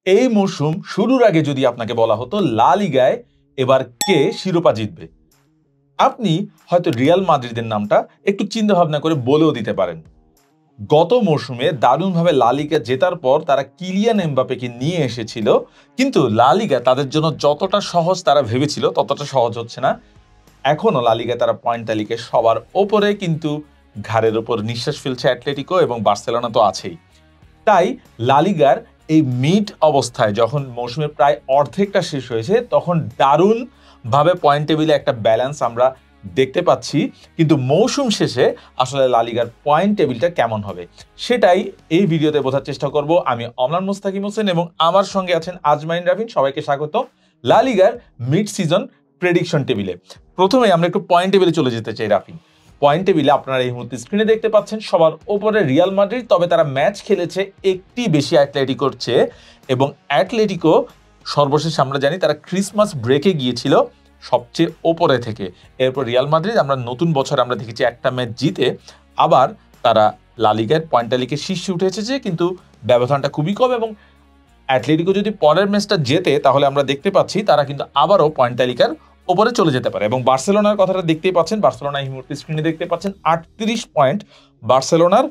এই মৌসুম শুরুর আগে যদি আপনাকে বলা হতো লা লিগায় এবার কে শিরোপা জিতবে, আপনি হয়তো রিয়াল মাদ্রিদের নামটা একটু চিন্তা ভাবনা করে বলেও দিতে পারেন। গত মৌসুমে দারুণভাবে লা লিগা জেতার পর তারা কিলিয়ান এমবাপ্পেকে নিয়ে এসেছিল, কিন্তু লা লিগা তাদের জন্য যতটা সহজ তারা ভেবেছিল ততটা সহজ হচ্ছে না। এখনো লা লিগায় তারা পয়েন্ট তালিকায় সবার ওপরে, কিন্তু ঘাড়ের ওপর নিঃশ্বাস ফেলছে অ্যাটলেটিকো এবং বার্সেলোনা তো আছেই। তাই লা লিগার এই মিড অবস্থায় যখন মৌসুমের প্রায় অর্ধেকটা শেষ হয়েছে তখন দারুণভাবে পয়েন্ট টেবিলে একটা ব্যালেন্স আমরা দেখতে পাচ্ছি, কিন্তু মৌসুম শেষে আসলে লা লিগার পয়েন্ট টেবিলটা কেমন হবে সেটাই এই ভিডিওতে বোঝার চেষ্টা করব। আমি অমলান মুস্তাকিম হোসেন এবং আমার সঙ্গে আছেন আজমাইন রাফিন। সবাইকে স্বাগত লা লিগার মিড সিজন প্রেডিকশন টেবিলে। প্রথমে আমরা একটু পয়েন্ট টেবিলে চলে যেতে চাই রাফিন। পয়েন্ট টেবিলে আপনারা এই মুহূর্তে স্ক্রিনে দেখতে পাচ্ছেন সবার ওপরে রিয়াল মাদ্রিদ, তবে তারা ম্যাচ খেলেছে একটি বেশি অ্যাটলেটিকোর চেয়ে, এবং অ্যাটলেটিকো সর্বশেষ আমরা জানি তারা ক্রিসমাস ব্রেকে গিয়েছিল সবচেয়ে ওপরে থেকে। এরপর রিয়াল মাদ্রিদ আমরা নতুন বছর আমরা দেখেছি একটা ম্যাচ জিতে আবার তারা লা লিগার পয়েন্ট তালিকায় শীর্ষে উঠে এসেছে, কিন্তু ব্যবধানটা খুবই কম। এবং অ্যাটলেটিকো যদি পরের ম্যাচটা জেতে তাহলে আমরা দেখতে পাচ্ছি তারা কিন্তু আবারও পয়েন্ট তালিকার ওপরে চলে যেতে পারে। এবং বার্সেলোনার কথাটা দেখতেই পাচ্ছেন, বার্সেলোনা এই মুহূর্তে স্ক্রিনে দেখতে পাচ্ছেন 38 পয়েন্ট বার্সেলোনার,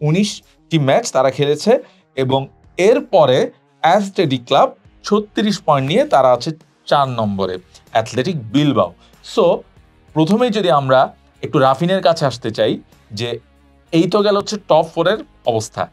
19টি ম্যাচ তারা খেলেছে। এবং এরপরে অ্যাথলেটিক ক্লাব 36 পয়েন্ট নিয়ে তারা আছে 4 নম্বরে, অ্যাথলেটিক বিলবাও। সো প্রথমেই যদি আমরা একটু রাফিনের কাছে আসতে চাই, যে এই তো গেল হচ্ছে টপ 4-এর অবস্থা,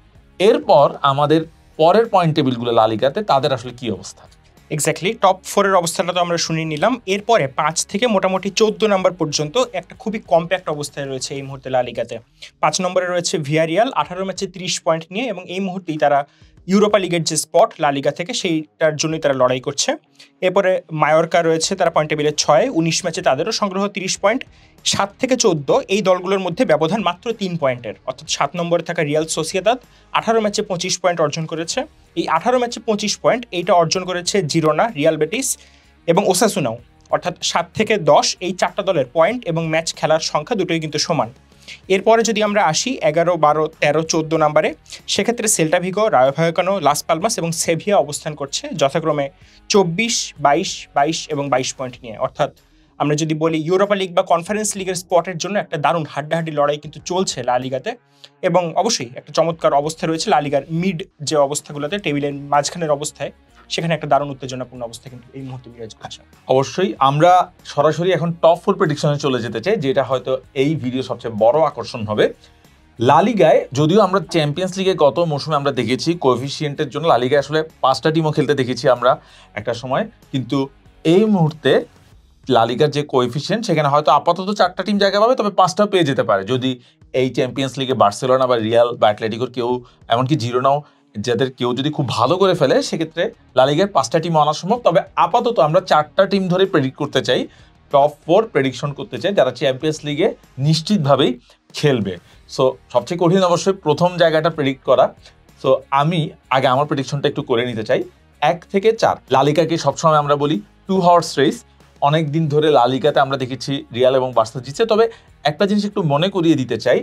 এরপর আমাদের পরের পয়েন্ট টেবিলগুলো লা লিগাতে তাদের আসলে কি অবস্থা? এক্স্যাক্টলি, টপ 4-এর অবস্থাটা তো আমরা শুনিয়ে নিলাম। এরপরে 5 থেকে মোটামুটি 14 নম্বর পর্যন্ত একটা খুবই কম্প্যাক্ট অবস্থায় রয়েছে এই মুহূর্তে লা লিগাতে। 5 নম্বরে রয়েছে ভিয়ারিয়াল 18 ম্যাচে 30 পয়েন্ট নিয়ে, এবং এই মুহূর্তেই তারা ইউরোপা লিগের যে স্পট লা লিগা থেকে সেইটার জন্যই তারা লড়াই করছে। এরপরে মায়োরকা রয়েছে তারা পয়েন্ট টেবিলে 6, 19 ম্যাচে তাদেরও সংগ্রহ 30 পয়েন্ট। 7 থেকে 14 এই দলগুলোর মধ্যে ব্যবধান মাত্র 3 পয়েন্টের, অর্থাৎ 7 নম্বরে থাকা রিয়াল সোসিয়েদাদ 18 ম্যাচে 25 পয়েন্ট অর্জন করেছে। এই 18 ম্যাচে 25 পয়েন্ট এইটা অর্জন করেছে জিরোনা, রিয়াল বেটিস এবং ওসাসুনাও, অর্থাৎ 7 থেকে 10 এই 4টা দলের পয়েন্ট এবং ম্যাচ খেলার সংখ্যা দুটোই কিন্তু সমান। এরপরে যদি আমরা আসি 11, 12, 13, 14 নম্বরে, সেক্ষেত্রে সেল্টা ভিগো, রায়ো ভায়েকানো, লাস পালমাস এবং সেভিয়া অবস্থান করছে যথাক্রমে 24, 22, 22 এবং 22 পয়েন্ট নিয়ে। অর্থাৎ আমরা যদি বলি ইউরোপা লিগ বা কনফারেন্স লিগের স্পটের জন্য একটা দারুণ হাড্ডাহাড্ডি লড়াই কিন্তু চলছে লা লিগাতে, এবং অবশ্যই একটা চমৎকার অবস্থা রয়েছে লা লিগার মিড যে অবস্থাগুলোতে, টেবিলের মাঝখানের অবস্থায়, সেখানে একটা দারুণ উত্তেজনাপূর্ণ অবস্থা কিন্তু এই মুহূর্তে বিরাজ করছে। অবশ্যই আমরা সরাসরি এখন টপ 4 প্রেডিকশনে চলে যেতে চাই, যেটা হয়তো এই ভিডিও সবচেয়ে বড় আকর্ষণ হবে। লা লিগায় যদিও আমরা চ্যাম্পিয়ন্স লিগে গত মৌসুমে আমরা দেখেছি কোএফিসিয়েন্টের জন্য লা লিগায় আসলে 5টা টিমও খেলতে দেখেছি আমরা একটা সময়, কিন্তু এই মুহূর্তে লা লিগার যে কোএফিসিয়েন্ট সেখানে হয়তো আপাতত 4টা টিম জায়গা পাবে, তবে 5টাও পেয়ে যেতে পারে যদি এই চ্যাম্পিয়ন্স লিগে বার্সেলোনা বা রিয়াল বা অ্যাটলেটিকোর কেউ, এমনকি জিরোনাও যাদের কেউ যদি খুব ভালো করে ফেলে, সেক্ষেত্রে লা লিগার 5টা টিম আনা সম্ভব। তবে আপাতত আমরা 4টা টিম ধরে প্রেডিক্ট করতে চাই, টপ 4 প্রেডিকশন করতে চাই যারা চ্যাম্পিয়ন্স লিগে নিশ্চিতভাবেই খেলবে। সো সবচেয়ে কঠিন অবশ্যই প্রথম জায়গাটা প্রেডিক্ট করা। সো আমি আগে আমার প্রেডিকশনটা একটু করে নিতে চাই। 1 থেকে 4 লা লিগাকে সবসময় আমরা বলি 2 হর্স রেস। অনেক দিন ধরে লা লিগাতে আমরা দেখেছি রিয়াল এবং বার্সা জিতছে, তবে একটা জিনিস একটু মনে করিয়ে দিতে চাই,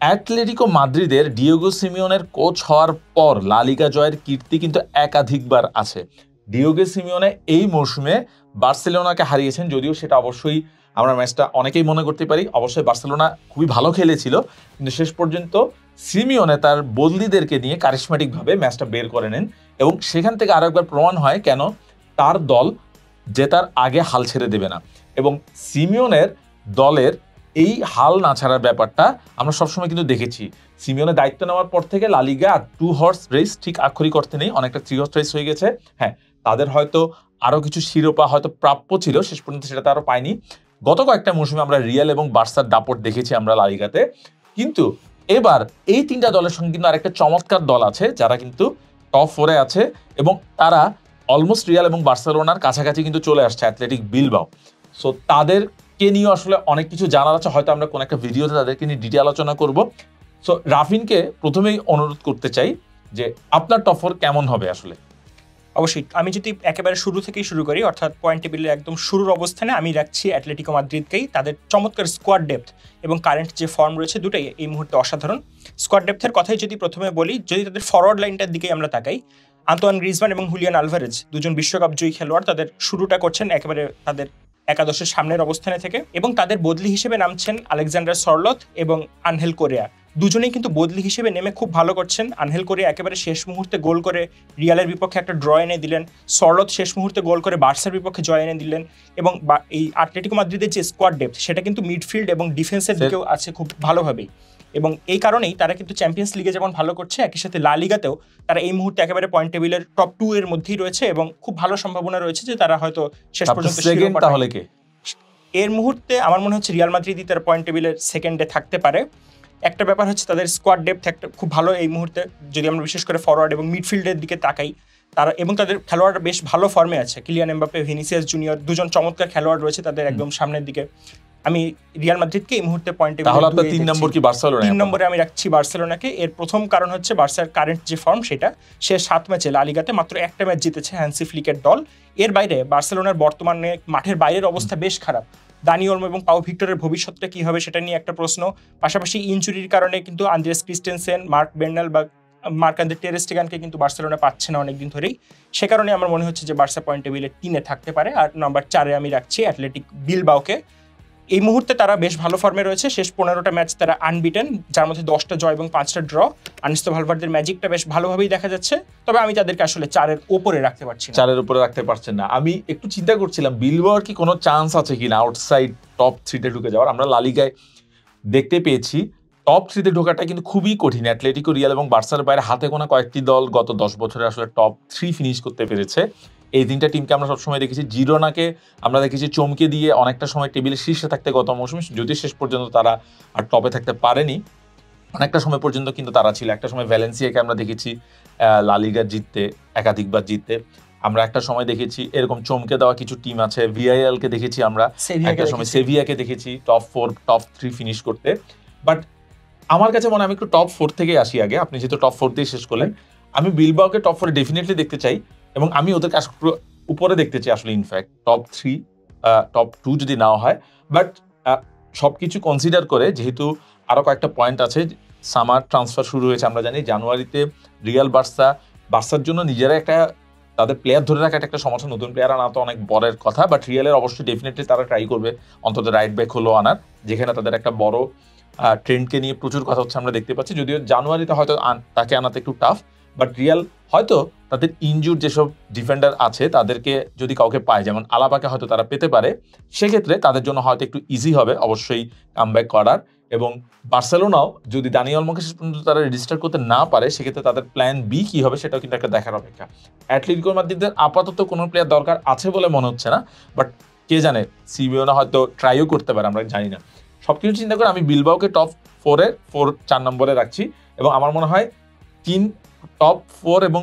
অ্যাটলেটিকো মাদ্রিদের ডিয়েগো সিমিওনের কোচ হওয়ার পর লা লিগা জয়ের কীর্তি কিন্তু একাধিকবার আছে। ডিয়েগো সিমিওনে এই মৌসুমে বার্সেলোনাকে হারিয়েছেন, যদিও সেটা অবশ্যই আমরা ম্যাচটা অনেকেই মনে করতে পারি অবশ্যই বার্সেলোনা খুবই ভালো খেলেছিল, কিন্তু শেষ পর্যন্ত সিমিওনে তার বদলিদেরকে নিয়ে কারিশমাটিকভাবে ম্যাচটা বের করে নেন, এবং সেখান থেকে আরো একবার প্রমাণ হয় কেন তার দল জেতার আগে হাল ছেড়ে দেবে না। এবং সিমিওনের দলের এই হাল না ছাড়ার ব্যাপারটা আমরা সবসময় কিন্তু দেখেছি। সিমিওনের দায়িত্ব নেওয়ার পর থেকে লা লিগা আর 2 হর্স রেস ঠিক আক্ষরিক অর্থে নেই, অনেকটা 3 হর্স রেস হয়ে গেছে। হ্যাঁ, তাদের হয়তো আরো কিছু শিরোপা হয়তো প্রাপ্য ছিল, শেষ পর্যন্ত সেটা তারা পায়নি। গত কয়েকটা মৌসুমে আমরা রিয়াল এবং বার্সার দাপট দেখেছি আমরা লা লিগাতে, কিন্তু এবার এই 3টা দলের সঙ্গে কিন্তু আরেকটা চমৎকার দল আছে যারা কিন্তু টপ 4-এ আছে, এবং তারা অলমোস্ট রিয়াল এবং বার্সেলোনার কাছাকাছি কিন্তু চলে আসছে, অ্যাথলেটিক বিলবাও। সো তাদেরকে নিয়ে আসলে অনেক কিছু জানার আছে, হয়তো আমরা কোনো একটা ভিডিওতে তাদেরকে নিয়ে ডিটেল আলোচনা করব। সো রাফিনকে প্রথমেই অনুরোধ করতে চাই যে আপনার টপ 4 কেমন হবে আসলে? অবশ্যই আমি যদি একেবারে শুরু থেকেই শুরু করি, অর্থাৎ পয়েন্ট টেবিলের একদম শুরুর অবস্থানে আমি রাখছি অ্যাটলেটিকো মাদ্রিদকেই। তাদের চমৎকার স্কোয়াড ডেপথ এবং কারেন্ট যে ফর্ম রয়েছে দুটাই এই মুহূর্তে অসাধারণ। স্কোয়াড ডেপথের কথাই যদি প্রথমে বলি, যদি তাদের ফরওয়ার্ড লাইনটার দিকেই আমরা তাকাই, আন্তোয়ান গ্রিজমান এবং হুলিয়ান আলভারেজ, দুজন বিশ্বকাপ জয়ী খেলোয়াড়, তাদের শুরুটা করছেন একেবারে তাদের একাদশের সামনের অবস্থানে থেকে, এবং তাদের বদলি হিসেবে নামছেন আলেকজান্ডার সরলথ এবং আনহেল কোরিয়া। দুজনেই কিন্তু বদলি হিসেবে নেমে খুব ভালো করছেন। আনহেল কোরিয়া একেবারে শেষ মুহূর্তে গোল করে রিয়ালের বিপক্ষে একটা ড্র এনে দিলেন, সরলথ শেষ মুহূর্তে গোল করে বার্সার বিপক্ষে জয় এনে দিলেন, এবং এই আটলেটিকো মাদ্রিদের যে স্কোয়াড ডেপথ সেটা কিন্তু মিডফিল্ড এবং ডিফেন্সের দিকেও আছে খুব ভালোভাবেই, এবং এই কারণেই তারা কিন্তু চ্যাম্পিয়ন্স লিগে যেমন ভালো করছে, একই সাথে লা লিগাতেও তারা এই মুহূর্তে একেবারে পয়েন্ট টেবিলের টপ 2 এর মধ্যেই রয়েছে, এবং খুব ভালো সম্ভাবনা রয়েছে যে তারা হয়তো শেষ পর্যন্ত সেকেন্ড। তাহলে কে এর মুহূর্তে আমার মনে হচ্ছে রিয়াল মাদ্রিদই তার পয়েন্ট টেবিলের সেকেন্ডে থাকতে পারে। একটা ব্যাপার হচ্ছে তাদের স্কোয়াড ডেপথ একটা খুব ভালো এই মুহূর্তে, যদি আমরা বিশেষ করে ফরওয়ার্ড এবং মিডফিল্ডের দিকে তাকাই, তারা এবং তাদের খেলোয়াড় বেশ ভালো ফর্মে আছে। কিলিয়ান এমবাপ্পে, ভিনিসিয়াস জুনিয়র, দুজন চমৎকার খেলোয়াড় রয়েছে তাদের একদম সামনের দিকে। আমি রিয়াল মাদ্রিদকে এই মুহূর্তে পয়েন্ট টেবিলে তাহলে আপনার 3 নম্বর কি বার্সেলোনা? 3 নম্বরে আমি রাখছি বার্সেলোনাকে। এর প্রথম কারণ হচ্ছে বার্সার কারেন্ট যে ফর্ম সেটা, সে 7 ম্যাচে লা লিগাতে মাত্র একটা ম্যাচ জিতেছে হ্যান্সি ফ্লিকের দল। এর বাইরে বার্সেলোনার বর্তমানে মাঠের বাইরের অবস্থা বেশ খারাপ। দানি ওলমো এবং পাও ভিক্টরের ভবিষ্যৎটা কি হবে সেটা নিয়ে একটা প্রশ্ন। পাশাপাশি ইনজুরির কারণে কিন্তু আন্দ্রেস ক্রিস্টেনসেন, মার্ক বেন্ডাল বা মার্ক-আন্দ্রে টের স্টেগেনকে কিন্তু বার্সেলোনা পাচ্ছে না অনেকদিন ধরেই। সে কারণে আমার মনে হচ্ছে যে বার্সা পয়েন্ট টেবিলে 3-এ থাকতে পারে। আর নাম্বার 4-এ আমি রাখছি অ্যাথলেটিক বিলবাওকে। এই মুহূর্তে তারা বেশ ভালো ফর্মে রয়েছে। শেষ 15টা ম্যাচ তারা আনবিটেন, যার মধ্যে 10টা জয় এবং 5টা ড্র। আনিস্তো ভালভার্দের ম্যাজিকটা বেশ ভালোভাবেই দেখা যাচ্ছে, তবে আমি তাদেরকে আসলে 4-এর উপরে রাখতে পারছি না। 4-এর উপরে রাখতে পারছেন না। আমি একটু চিন্তা করছিলাম বিলবাওর কি কোনো চান্স আছে কিনা আউটসাইড টপ 3-তে ঢুকে যাওয়ার। আমরা লা লিগায় দেখতে পেয়েছি টপ 3-তে ঢোকাটা কিন্তু খুবই কঠিন। অ্যাটলেটিকো, রিয়াল এবং বার্সার বাইরে হাতে গোনা কয়েকটি দল গত 10 বছরে আসলে টপ 3 ফিনিশ করতে পেরেছে। এই 3টা টিমকে আমরা সবসময় দেখেছি। জিরোনাকে আমরা দেখেছি চমকে দিয়ে অনেকটা সময় টেবিলের শীর্ষে থাকতে গত মৌসুমে, যদিও শেষ পর্যন্ত তারা আর টপে থাকতে পারেনি। অনেকটা সময় পর্যন্ত কিন্তু তারা ছিল। একটা সময় ভ্যালেন্সিয়াকে আমরা দেখেছি লা লিগা জিততে, একাধিকবার জিততে। আমরা একটা সময় দেখেছি এরকম চমকে দেওয়া কিছু টিম আছে। ভিআইএলকে দেখেছি আমরা, একটা সময় সেভিয়াকে দেখেছি টপ 4 টপ 3 ফিনিশ করতে। বাট আমার কাছে মনে হয় আমি একটু টপ 4 থেকে আসি আগে। আপনি যেহেতু টপ 4 দিয়ে শেষ করলেন, আমি বিলবাওকে টপ 4 ডেফিনেটলি দেখতে চাই, এবং আমি ওদেরকে উপরে দেখতে চাই আসলে। ইনফ্যাক্ট টপ 3 টপ 2 যদি নাও হয়, বাট সবকিছু কনসিডার করে, যেহেতু আরো কয়েকটা পয়েন্ট আছে, সামার ট্রান্সফার শুরু হয়েছে আমরা জানি জানুয়ারিতে। রিয়াল বার্সার জন্য নিজেরা একটা তাদের প্লেয়ার ধরে রাখা একটা সমস্যা, নতুন প্লেয়ার আনা তো অনেক বড়ের কথা, বাট রিয়ালের অবশ্যই ডেফিনেটলি তারা ট্রাই করবে অন্তত রাইট ব্যাক হলো আনার, যেখানে তাদের একটা বড় ট্রেন্ডকে নিয়ে প্রচুর কথা হচ্ছে আমরা দেখতে পাচ্ছি। যদিও জানুয়ারিতে হয়তো তাকে আনাতে একটু টাফ, বাট রিয়াল হয়তো তাদের ইনজুর যেসব ডিফেন্ডার আছে তাদেরকে যদি কাউকে পায়, যেমন আলাবাকে হয়তো তারা পেতে পারে, সেক্ষেত্রে তাদের জন্য হয়তো একটু ইজি হবে অবশ্যই কামব্যাক করার। এবং বার্সেলোনাও যদি দানি ওলমোকে শেষ পর্যন্ত তারা রেজিস্টার করতে না পারে, সেক্ষেত্রে তাদের প্ল্যান বি কি হবে সেটাও কিন্তু একটা দেখার অপেক্ষা। অ্যাটলেটিকো মাদ্রিদের আপাতত কোনো প্লেয়ার দরকার আছে বলে মনে হচ্ছে না, বাট কে জানে, সিমিওনা হয়তো ট্রাইও করতে পারে, আমরা জানি না। সবকিছু চিন্তা করে আমি বিলবাওকে টপ 4 নম্বরে রাখছি, এবং আমার মনে হয় টপ 4 এবং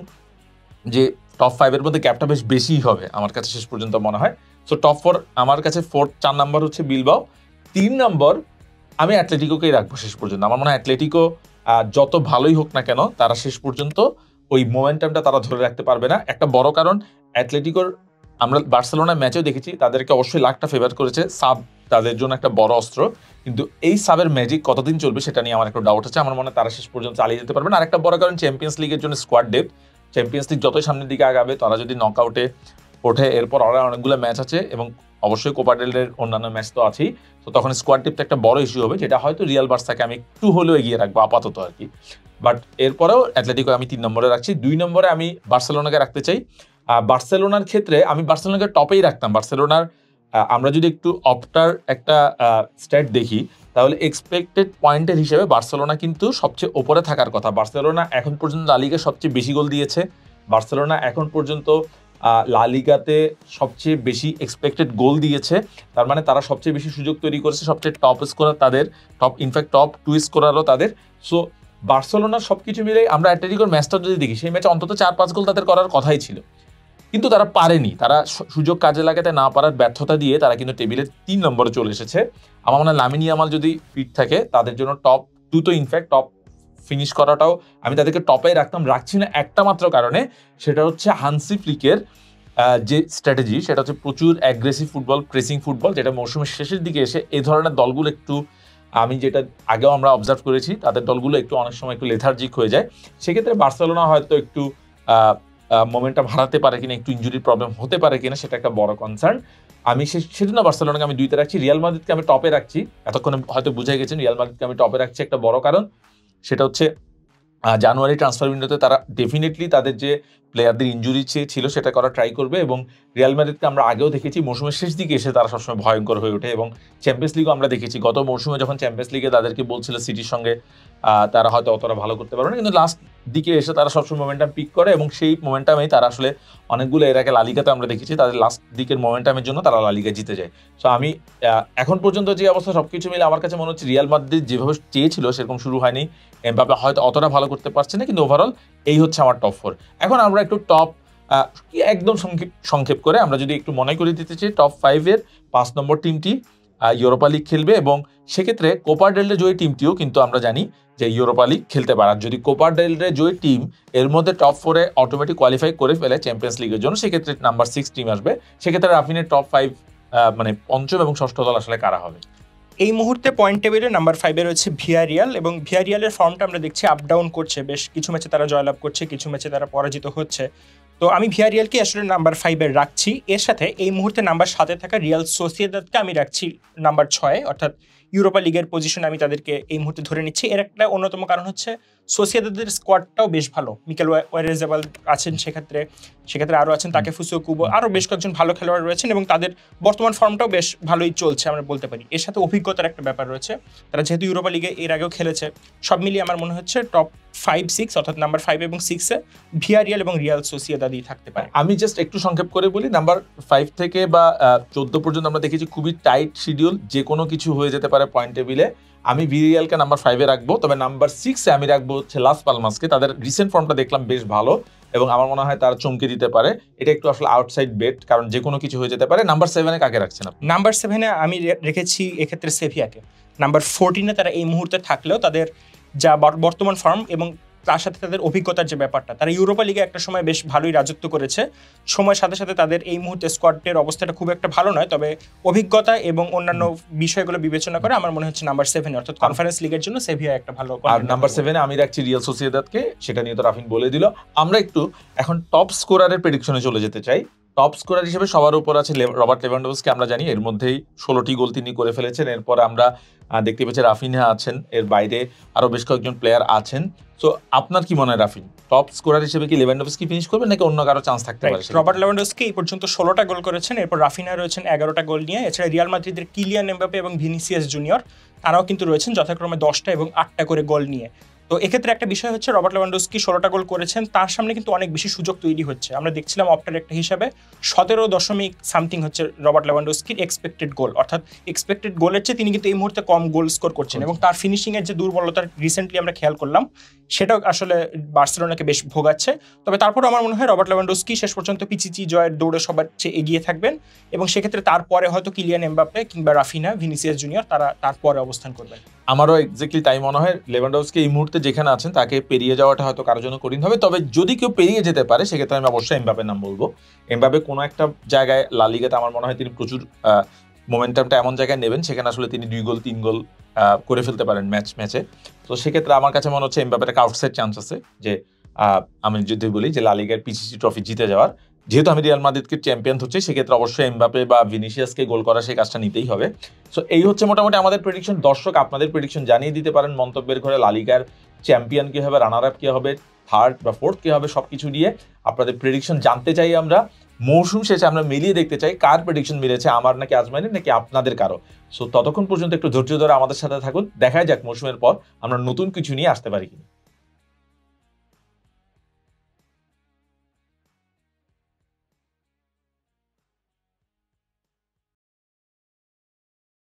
যে টপ 5 এর মধ্যে গ্যাপটা বেশ বেশি হবে আমার কাছে শেষ পর্যন্ত মনে হয়। সো টপ 4 আমার কাছে 4 নম্বর হচ্ছে বিলবাও। 3 নম্বর আমি অ্যাটলেটিকোকেই রাখবো শেষ পর্যন্ত। আমার মনে হয় অ্যাটলেটিকো যত ভালোই হোক না কেন, তারা শেষ পর্যন্ত ওই মোমেন্টামটা তারা ধরে রাখতে পারবে না। একটা বড় কারণ, অ্যাটলেটিকোর আমরা বার্সেলোনা ম্যাচেও দেখেছি তাদেরকে অবশ্যই লাখটা ফেভার করেছে। সাব তাদের জন্য একটা বড় অস্ত্র, কিন্তু এই সাবের ম্যাজিক কতদিন চলবে সেটা নিয়ে আমার একটা ডাউট আছে। আমার মনে হয় তারা শেষ পর্যন্ত চালিয়ে যেতে পারবে না। আর একটা বড় কারণ চ্যাম্পিয়ন্স লিগের জন্য স্কোয়াড ডেপথ। চ্যাম্পিয়ন্স লিগ যতই সামনের দিকে আগাবে, তারা যদি নকআউটে ওঠে, এরপর আরো অনেকগুলো ম্যাচ আছে, এবং অবশ্যই কোপা ডেল রের অন্যান্য ম্যাচ তো আছেই। তো তখন স্কোয়াড ডেপথ একটা বড় ইস্যু হবে, যেটা হয়তো রিয়াল বার্সাকে আমি একটু হলেও এগিয়ে রাখবো আপাতত আর কি। বাট এরপরেও অ্যাটলেটিকো আমি 3 নম্বরে রাখছি। 2 নম্বরে আমি বার্সেলোনাকে রাখতে চাই। বার্সেলোনার ক্ষেত্রে আমি বার্সেলোনাকে টপেই রাখতাম। বার্সেলোনার আমরা যদি একটু অপটার একটা স্ট্যাট দেখি, তাহলে এক্সপেক্টেড পয়েন্টের হিসেবে বার্সেলোনা কিন্তু সবচেয়ে ওপরে থাকার কথা। বার্সেলোনা এখন পর্যন্ত লা লিগায় সবচেয়ে বেশি গোল দিয়েছে। বার্সেলোনা এখন পর্যন্ত লা লিগাতে সবচেয়ে বেশি এক্সপেক্টেড গোল দিয়েছে। তার মানে তারা সবচেয়ে বেশি সুযোগ তৈরি করেছে, সবচেয়ে টপ স্কোরার তাদের, ইনফ্যাক্ট টপ 2 স্কোরারও তাদের। সো বার্সেলোনার সবকিছু মিলে আমরা অ্যাটলেটিকোর ম্যাচটা যদি দেখি, সেই ম্যাচে অন্তত 4-5 গোল তাদের করার কথাই ছিল, কিন্তু তারা পারেনি। তারা সুযোগ কাজে লাগাতে না পারার ব্যর্থতা দিয়ে তারা কিন্তু টেবিলের 3 নম্বরে চলে এসেছে। আমার মনে হয় লামিন ইয়ামাল যদি ফিট থাকে, তাদের জন্য টপ 2 তো ইনফ্যাক্ট টপ ফিনিশ করাটাও আমি তাদেরকে টপে রাখছি না একটা মাত্র কারণে, সেটা হচ্ছে হান্সি ফ্লিকের যে স্ট্র্যাটেজি, সেটা হচ্ছে প্রচুর অ্যাগ্রেসিভ ফুটবল, প্রেসিং ফুটবল, যেটা মৌসুমের শেষের দিকে এসে এই ধরনের দলগুলো একটু, আমি যেটা আগেও আমরা অবজার্ভ করেছি, তাদের দলগুলো একটু অনেক সময় একটু লেথার্জিক হয়ে যায়। সেক্ষেত্রে বার্সেলোনা হয়তো একটু মোমেন্টাম হারাতে পারে কিনা, একটু ইনজুরির প্রবলেম হতে পারে কিনা, সেটা একটা বড় কনসার্ন। আমি সেজন্য বার্সেলোনাকে আমি 2তে রাখছি, রিয়াল মাদ্রিদকে আমি টপে রাখছি। এতক্ষণে হয়তো বুঝে গেছেন রিয়াল মাদ্রিদকে আমি টপে রাখছি একটা বড় কারণ, সেটা হচ্ছে জানুয়ারি ট্রান্সফার উইন্ডোতে তারা ডেফিনেটলি তাদের যে প্লেয়ারদের ইনজুরি ছিল সেটা করা ট্রাই করবে, এবং রিয়াল মাদ্রিদকে আমরা আগেও দেখেছি মৌসুমের শেষ দিকে এসে তারা সবসময় ভয়ঙ্কর হয়ে ওঠে, এবং চ্যাম্পিয়ন্স লিগও আমরা দেখেছি গত মৌসুমে যখন চ্যাম্পিয়ন্স লিগে তাদেরকে বলছিল সিটির সঙ্গে তারা হয়তো অতটা ভালো করতে পারবে না, কিন্তু লাস্ট দিকে এসে তারা সবসময় মোমেন্টাম পিক করে, এবং সেই মোমেন্টামেই তারা আসলে অনেকগুলো এর আগে লালিগাতে আমরা দেখেছি তাদের লাস্ট দিকের মোমেন্টামের জন্য তারা লালিগা জিতে যায়। সো আমি এখন পর্যন্ত যে অবস্থা সবকিছু মিলে আমার কাছে মনে হচ্ছে রিয়াল মাদ্রিদ যেভাবে চেয়েছিল সেরকম শুরু হয়নি, এমবাপে হয়তো অতটা ভালো করতে পারছে না, কিন্তু ওভারঅল এই হচ্ছে আমার টপ 4। এখন আমরা একটু টপ একদম সংক্ষেপ করে আমরা যদি একটু মনে করে দিতে চাই, টপ 5-এর 5 নম্বর টিমটি ইউরোপা লিগ খেলবে, এবং সেক্ষেত্রে কোপা ডেল রে জয়ী টিমটিও কিন্তু আমরা জানি যে ইউরোপা লিগ খেলতে পারে। আর যদি কোপা ডেল রে জয়ী টিম এর মধ্যে টপ 4-এ অটোমেটিক কোয়ালিফাই করে ফেলে চ্যাম্পিয়ন্স লিগের জন্য, সেক্ষেত্রে নাম্বার 6 টিম আসবে। সেক্ষেত্রে রাফিনের টপ 5 মানে পঞ্চম এবং ষষ্ঠ দল আসলে কারা হবে? এই মুহূর্তে পয়েন্ট টেবিলে নাম্বার 5-এ রয়েছে ভিয়ারিয়াল, এবং ভিয়ারিয়ালের ফর্মটা আমরা দেখছি আপ ডাউন করছে, বেশ কিছু ম্যাচে তারা জয়লাভ করছে, কিছু ম্যাচে তারা পরাজিত হচ্ছে। তো আমি ভিয়ারিয়ালকে আসলে নাম্বার 5-এ রাখছি। এর সাথে এই মুহূর্তে নাম্বার 7-এ থাকা রিয়াল সোসিয়েদাদকে আমি রাখছি নাম্বার 6-এ, অর্থাৎ ইউরোপা লিগের পজিশনে আমি তাদেরকে এই মুহূর্তে ধরে নিচ্ছি। এর একটা অন্যতম কারণ হচ্ছে সোসিয়েদাদের স্কোয়াডটাও বেশ ভালো, মিকেল ওয়ারেজাবাল আছেন, সেক্ষেত্রে আরও আছেন তাকেফুসো কুবো, আরও বেশ কয়েকজন ভালো খেলোয়াড় রয়েছেন, এবং তাদের বর্তমান ফর্মটাও বেশ ভালোই চলছে আমরা বলতে পারি। এর সাথে অভিজ্ঞতার একটা ব্যাপার রয়েছে, তারা যেহেতু ইউরোপা লিগে এর আগেও খেলেছে। সব মিলিয়ে আমার মনে হচ্ছে টপ 5-6 অর্থাৎ নাম্বার 5 এবং 6-এ ভিয়ারিয়াল এবং রিয়াল সোসিয়েদাদই থাকতে পারে। আমি জাস্ট একটু সংক্ষেপ করে বলি, নাম্বার 5 থেকে বা 14 পর্যন্ত আমরা দেখেছি খুবই টাইট শিডিউল, যে কোনো কিছু হয়ে যেতে পারে পয়েন্ট টেবিলে। আমি ভিয়ারিয়ালকে নাম্বার 5-এ রাখবো, তবে নাম্বার 6-এ আমি রাখবো হচ্ছে লাস পালমাসকে। তাদের রিসেন্ট ফর্মটা দেখলাম বেশ ভালো, এবং আমার মনে হয় তারা চমকে দিতে পারে। এটা একটু আসলে আউটসাইড বেট, কারণ যে কোনো কিছু হয়ে যেতে পারে। নাম্বার 7-এ কাকে রাখছেন আপনি? নাম্বার 7-এ আমি রেখেছি এক্ষেত্রে সেভিয়াকে। নাম্বার 14-এ তারা এই মুহূর্তে থাকলেও তাদের যা বর্তমান ফর্ম এবং তার সাথে তাদের অভিজ্ঞতার যে ব্যাপারটা, তারা ইউরোপা লিগে একটা সময় বেশ ভালোই রাজত্ব করেছে। সময়ের সাথে সাথে তাদের এই মুহূর্তে স্কোয়াডের অবস্থাটা খুব একটা ভালো নয়, তবে অভিজ্ঞতা এবং অন্যান্য বিষয়গুলো বিবেচনা করে আমার মনে হচ্ছে নাম্বার 7 অর্থাৎ কনফারেন্স লিগের জন্য সেভিয়া একটা ভালো। আর নাম্বার 7-এ আমি রাখছি রিয়াল সোসিয়েদাদকে, সেটা নিয়ে তো রাফিন বলে দিল। আমরা একটু এখন টপ স্কোরারের প্রেডিকশনে চলে যেতে চাই। টপ স্কোরার হিসেবে সবার উপর আছে রবার্ট লেভানডোভস্কি। আমরা জানি এর মধ্যেই 16টি গোল তিনি করে ফেলেছেন। এরপর আমরা দেখতে পাচ্ছি রাফিনহা আছেন, এর বাইরে আরো বেশ কয়েকজন প্লেয়ার আছেন। তো আপনার কি মনে হয় রাফিন, টপ স্কোরার হিসেবে কি লেভানডোভস্কি ফিনিশ করবে নাকি অন্য কারো চান্স থাকতে পারে? রবার্ট লেভানডোভস্কি এই পর্যন্ত 16টা গোল করেছেন, এরপর রাফিনহা রয়েছেন 11টা গোল নিয়ে। এছাড়া রিয়াল মাদ্রিদের কিলিয়ান এমবাপে এবং ভিনিসিয়াস জুনিয়র তারাও কিন্তু রয়েছেন যথাক্রমে 10টা এবং 8টা করে গোল নিয়ে। তো এক্ষেত্রে একটা বিষয় হচ্ছে রবার্ট লেভানডোভস্কি 16টা গোল করেছেন, তার সামনে কিন্তু অনেক বেশি সুযোগ তৈরি হচ্ছে। আমরা দেখছিলাম অপটার একটা হিসাবে 17.something হচ্ছে রবার্ট লেভানডোভস্কির এক্সপেক্টেড গোল, অর্থাৎ এক্সপেক্টেড গোলের চেয়ে তিনি কিন্তু এই মুহূর্তে কম গোল স্কোর করছেন, এবং তার ফিনিশিংয়ের যে দুর্বলতা রিসেন্টলি আমরা খেয়াল করলাম সেটাও আসলে বার্সেলোনাকে বেশ ভোগাচ্ছে। তবে তারপর আমার মনে হয় রবার্ট লেভানডোভস্কি শেষ পর্যন্ত পিচিচি জয়ের দৌড়ে সবার চেয়ে এগিয়ে থাকবেন, এবং সেক্ষেত্রে তারপরে হয়তো কিলিয়ান এমবাপে কিংবা রাফিনহা, ভিনিসিয়াস জুনিয়র তারা তারপরে অবস্থান করবেন। আমারও এক্স্যাক্টলি তাই মনে হয়। লেভানডোভস্কি এই মুহূর্তে যেখানে আছেন তাকে পেরিয়ে যাওয়াটা হয়তো কারোর জন্য কঠিন হবে, তবে যদি কেউ পেরিয়ে যেতে পারে সেক্ষেত্রে আমি অবশ্যই এমবাপের নাম বলবো। এমবাপে কোনো একটা জায়গায় লা লিগাতে আমার মনে হয় তিনি প্রচুর মোমেন্টামটা এমন জায়গায় নেবেন সেখানে আসলে তিনি 2 গোল 3 গোল করে ফেলতে পারেন ম্যাচে। তো সেক্ষেত্রে আমার কাছে মনে হচ্ছে এমবাপের একটা আউটসাইড চান্স আছে যে আমি যদি বলি যে লা লিগার পিচিসি ট্রফি জিতে যাওয়ার। যেহেতু আমি রিয়াল মাদ্রিদকে চ্যাম্পিয়ন হচ্ছে, সেক্ষেত্রে অবশ্যই এমবাপে বা ভিনিসিয়াসকে গোল করা সেই কাজটা নিতেই হবে। সো এই হচ্ছে মোটামুটি আমাদের প্রেডিকশন। দর্শক আপনাদের প্রেডিকশন জানিয়ে দিতে পারেন মন্তব্যের ঘরে। লা লিগার চ্যাম্পিয়ন কি হবে, রানার আপ কি হবে, থার্ড বা ফোর্থ কি হবে, সবকিছু নিয়ে আপনাদের প্রেডিকশন জানতে চাই আমরা। মৌসুম শেষে আমরা মিলিয়ে দেখতে চাই কার প্রেডিকশন মিলেছে, আমার নাকি আজমাইনের নাকি আপনাদের কারো। সো ততক্ষণ পর্যন্ত একটু ধৈর্য ধরে আমাদের সাথে থাকুন, দেখা যাক মৌসুমের পর আমরা নতুন কিছু নিয়ে আসতে পারি কিনা।